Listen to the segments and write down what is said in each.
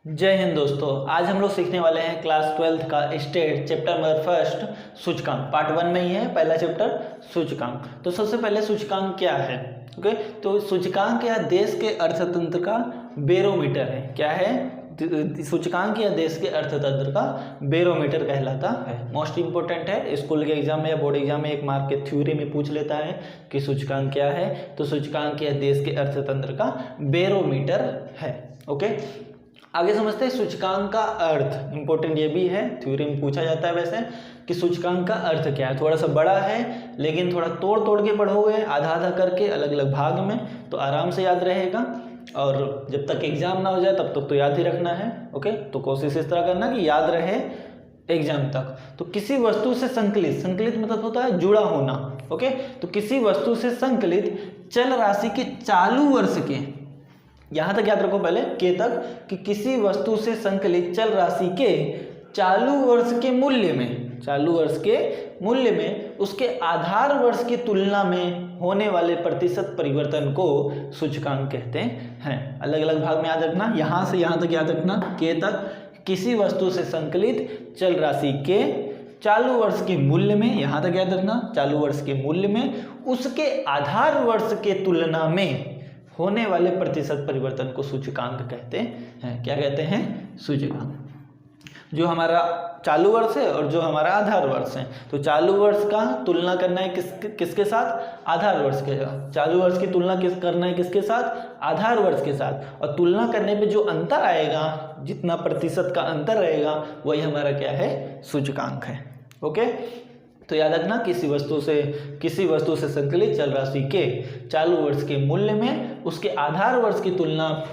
जय हिंद दोस्तों। आज हम लोग सीखने वाले हैं क्लास 12th का स्टेट चैप्टर नंबर फर्स्ट सूचकांक। पार्ट 1 में ही है पहला चैप्टर सूचकांक। तो सबसे पहले सूचकांक क्या है? ओके, तो सूचकांक या देश के अर्थतंत्र का बैरोमीटर है। क्या है? सूचकांक या देश के अर्थतंत्र का बैरोमीटर कहलाता है। मोस्ट इंपोर्टेंट है, स्कूल के एग्जाम में या बोर्ड एग्जाम में 1 मार्क के थ्योरी में पूछ लेता है कि सूचकांक क्या है। तो सूचकांक या देश के अर्थतंत्र का बैरोमीटर है। ओके, आगे समझते हैं सूचकांक का अर्थ। इंपॉर्टेंट ये भी है, थ्योरी में पूछा जाता है वैसे कि सूचकांक का अर्थ क्या है। थोड़ा सा बड़ा है लेकिन थोड़ा तोड़ तोड़ के पढ़ोगे, आधा आधा करके अलग अलग भाग में, तो आराम से याद रहेगा। और जब तक एग्जाम ना हो जाए तब तक तो याद ही रखना है। ओके, तो कोशिश इस तरह करना कि याद रहे एग्जाम तक। तो किसी वस्तु से संकलित, संकलित मतलब होता है जुड़ा होना। ओके, तो किसी वस्तु से संकलित चल राशि के चालू वर्ष के, यहां तक याद रखो पहले के तक, कि किसी वस्तु से संकलित चल राशि के चालू वर्ष के मूल्य में, चालू वर्ष के मूल्य में उसके आधार वर्ष की तुलना में होने वाले प्रतिशत परिवर्तन को सूचकांक कहते हैं। अलग अलग भाग में याद रखना, यहां से यहां तक याद रखना, के तक किसी वस्तु से संकलित चल राशि के चालू वर्ष के मूल्य में, यहां तक याद रखना, चालू वर्ष के मूल्य में उसके आधार वर्ष के तुलना में होने वाले प्रतिशत परिवर्तन को सूचकांक कहते हैं। क्या कहते हैं? सूचकांक। जो हमारा चालू वर्ष है और जो हमारा आधार वर्ष है, तो चालू वर्ष का तुलना करना है किसके साथ? आधार वर्ष के साथ। चालू वर्ष की तुलना करना है किसके साथ? आधार वर्ष के साथ। और तुलना करने पे जो अंतर आएगा, जितना प्रतिशत का अंतर रहेगा, वही हमारा क्या है? सूचकांक है। ओके, तो याद रखना, किसी वस्तु से संकलित चल राशि के चालू वर्ष के मूल्य में उसके आधार वर्ष की तुलना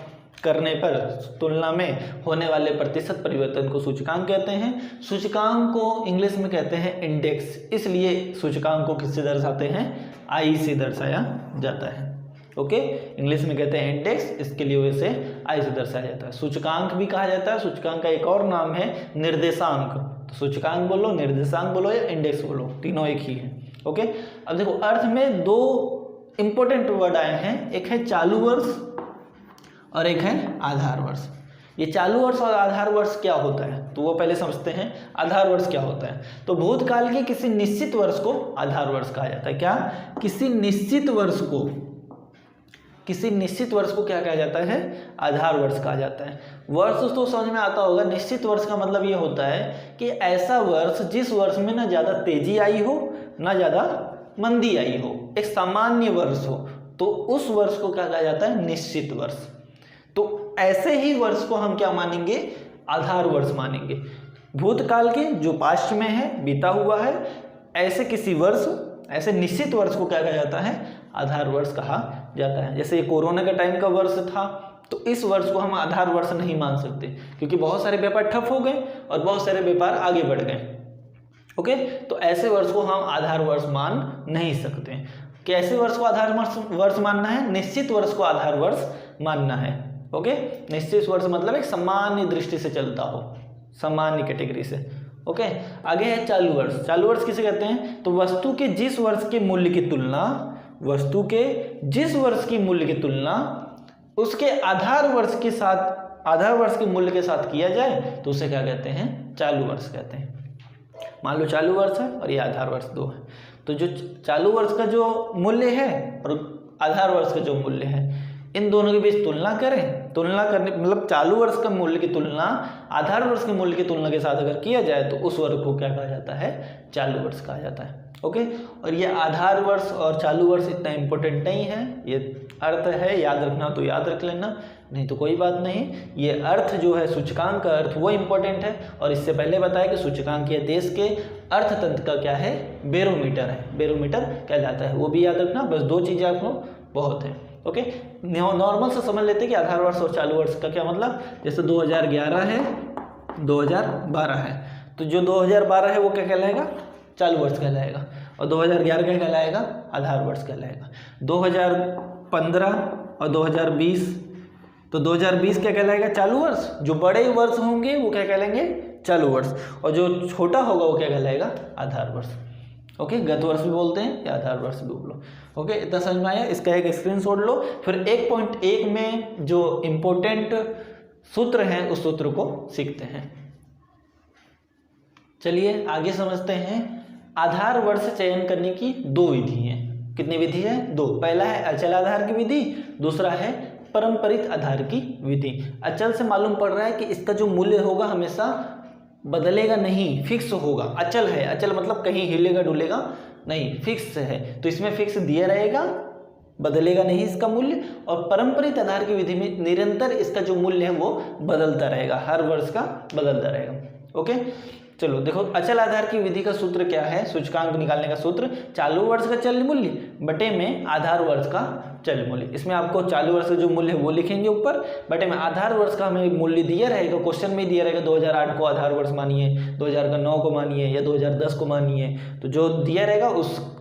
करने पर तुलना में होने वाले प्रतिशत परिवर्तन को सूचकांक कहते हैं। सूचकांक को इंग्लिश में कहते हैं इंडेक्स, इसलिए सूचकांक को किससे दर्शाते हैं? आई से दर्शाया जाता है। ओके, इंग्लिश में कहते हैं इंडेक्स, इसके लिए वैसे आई से दर्शाया जाता है। सूचकांक भी कहा जाता है। सूचकांक का एक और नाम है निर्देशांक। तो सूचकांक बोलो, निर्देशांक बोलो या इंडेक्स बोलो, तीनों एक ही है। ओके, अब देखो अर्थ में 2 इंपॉर्टेंट वर्ड आए हैं, एक है चालू वर्ष और एक है आधार वर्ष। ये चालू वर्ष और आधार वर्ष क्या होता है, तो वो पहले समझते हैं। आधार वर्ष क्या होता है? तो भूतकाल के किसी निश्चित वर्ष को आधार वर्ष कहा जाता है। क्या? किसी निश्चित वर्ष को क्या कहा जाता है? आधार वर्ष कहा जाता है। वर्ष तो समझ में आता होगा। निश्चित वर्ष का मतलब ये होता है कि ऐसा वर्ष जिस वर्ष में ना ज़्यादा तेजी आई हो ना ज़्यादा मंदी आई हो, एक सामान्य वर्ष हो, तो उस वर्ष को क्या कहा जाता है? निश्चित वर्ष। तो ऐसे ही वर्ष को हम क्या मानेंगे? आधार वर्ष मानेंगे। भूतकाल के जो पास्ट में है, बीता हुआ है, ऐसे किसी वर्ष, ऐसे निश्चित वर्ष को क्या कहा जाता है? आधार वर्ष कहा जाता है। जैसे ये कोरोना का टाइम का वर्ष था, तो इस वर्ष को हम आधार वर्ष नहीं मान सकते, क्योंकि बहुत सारे व्यापार ठप हो गए और बहुत सारे व्यापार आगे बढ़ गए। ओके, तो ऐसे वर्ष को हम आधार वर्ष मान नहीं सकते। कि ऐसे वर्ष को आधार वर्ष मानना है, निश्चित वर्ष को आधार वर्ष मानना है। ओके, निश्चित वर्ष मतलब एक सामान्य दृष्टि से चलता हो, सामान्य कैटेगरी से। ओके, आगे है चालू वर्ष। चालू वर्ष किसे कहते हैं? तो वस्तु के जिस वर्ष के मूल्य की तुलना, वस्तु के जिस वर्ष की मूल्य की तुलना उसके आधार वर्ष के साथ, आधार वर्ष के मूल्य के साथ किया जाए तो उसे क्या कहते हैं? चालू वर्ष कहते हैं। मान लो चालू वर्ष है और ये आधार वर्ष 2 है, तो जो चालू वर्ष का जो मूल्य है और आधार वर्ष का जो मूल्य है, इन दोनों के बीच तुलना करें। तुलना करने मतलब चालू वर्ष का मूल्य की तुलना आधार वर्ष के मूल्य की तुलना के साथ अगर किया जाए तो उस वर्ष को क्या कहा जाता है? चालू वर्ष कहा जाता है। ओके, और ये आधार वर्ष और चालू वर्ष इतना इम्पोर्टेंट नहीं है। ये अर्थ है, याद रखना तो याद रख लेना, नहीं तो कोई बात नहीं। ये अर्थ जो है सूचकांक का अर्थ, वो इम्पोर्टेंट है। और इससे पहले बताया कि सूचकांक ये देश के अर्थतंत्र का क्या है? बैरोमीटर है। बैरोमीटर कहलाता है, वो भी याद रखना। बस 2 चीज़ें आपको बहुत है। ओके, नॉर्मल से समझ लेते हैं कि आधार वर्ष और चालू वर्ष का क्या मतलब। जैसे 2011 है, 2012 है, तो जो 2012 है वो क्या कहलाएगा? चालू वर्ष कहलाएगा। और 2011 क्या कहलाएगा? आधार वर्ष कहलाएगा। 2015 और 2020, तो 2020 क्या कहलाएगा? चालू वर्ष। जो बड़े वर्ष होंगे वो क्या कहलाएंगे? चालू वर्ष। और जो छोटा होगा वो क्या कहलाएगा? आधार वर्ष। ओके, गत वर्ष भी बोलते हैं या आधार वर्ष भी बोलो। ओके, इतना समझ में आया? इसका एक स्क्रीनशॉट लो। फिर 1.1 में जो इम्पोर्टेंट सूत्र है उस सूत्र को सीखते हैं। चलिए आगे समझते हैं। आधार वर्ष चयन करने की दो विधि हैं। कितनी विधि है? दो। पहला है अचल आधार की विधि, दूसरा है परंपरित आधार की विधि। अचल से मालूम पड़ रहा है कि इसका जो मूल्य होगा हमेशा बदलेगा नहीं, फिक्स होगा। अचल है, अचल मतलब कहीं हिलेगा डुलेगा नहीं, फिक्स है, तो इसमें फिक्स दिया रहेगा, बदलेगा नहीं इसका मूल्य। और परंपरित आधार की विधि में निरंतर इसका जो मूल्य है वो बदलता रहेगा, हर वर्ष का बदलता रहेगा। ओके, चलो देखो अचल आधार की विधि का सूत्र क्या है। सूचकांक निकालने का सूत्र चालू वर्ष का चल मूल्य बटे में आधार वर्ष का चल मूल्य। इसमें आपको चालू वर्ष का जो मूल्य है वो लिखेंगे ऊपर, बटे में आधार वर्ष का हमें मूल्य दिया रहेगा, क्वेश्चन में दिया रहेगा 2008 को आधार वर्ष मानिए, 2009 को मानिए या 2010 को मानिए, तो जो दिया रहेगा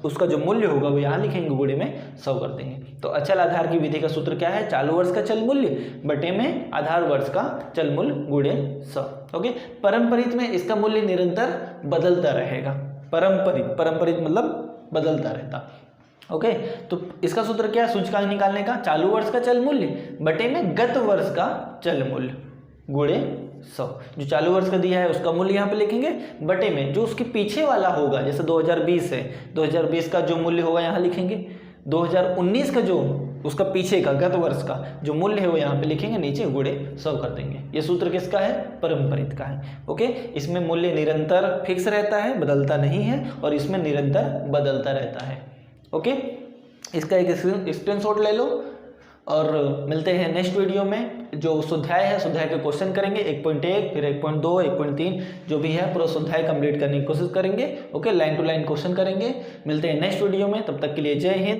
उसका जो मूल्य होगा वो यहाँ लिखेंगे, गुणे में 100 कर देंगे। तो अचल आधार की विधि का सूत्र क्या है? चालू वर्ष का चल मूल्य बटे में आधार वर्ष का चल मूल्य गुणे 100। ओके, परंपरित में इसका मूल्य निरंतर बदलता रहेगा। परंपरित मतलब बदलता रहता। ओके, तो इसका सूत्र क्या है सूचकांक निकालने का? चालू वर्ष का चल मूल्य बटे में गत वर्ष का चल मूल्य गुणे 100। जो चालू वर्ष का दिया है उसका मूल्य यहाँ पे लिखेंगे, बटे में जो उसके पीछे वाला होगा, जैसे 2020 है, 2020 का जो मूल्य होगा यहाँ लिखेंगे, 2019 का जो उसका पीछे का गत वर्ष का जो मूल्य है वो यहाँ पे लिखेंगे, नीचे गुणे 100 कर देंगे। ये सूत्र किसका है? परंपरित का है। ओके, इसमें मूल्य निरंतर फिक्स रहता है, बदलता नहीं है, और इसमें निरंतर बदलता रहता है। ओके, इसका एक स्क्रीनशॉट ले लो और मिलते हैं नेक्स्ट वीडियो में। जो स्वाध्याय है, स्वाध्याय के क्वेश्चन करेंगे 1.1, फिर 1.2, 1.3 जो भी है पूरा स्वाध्याय कंप्लीट करने की कोशिश करेंगे। Okay, line to line question करेंगे। मिलते हैं नेक्स्ट वीडियो में, तब तक के लिए जय हिंद।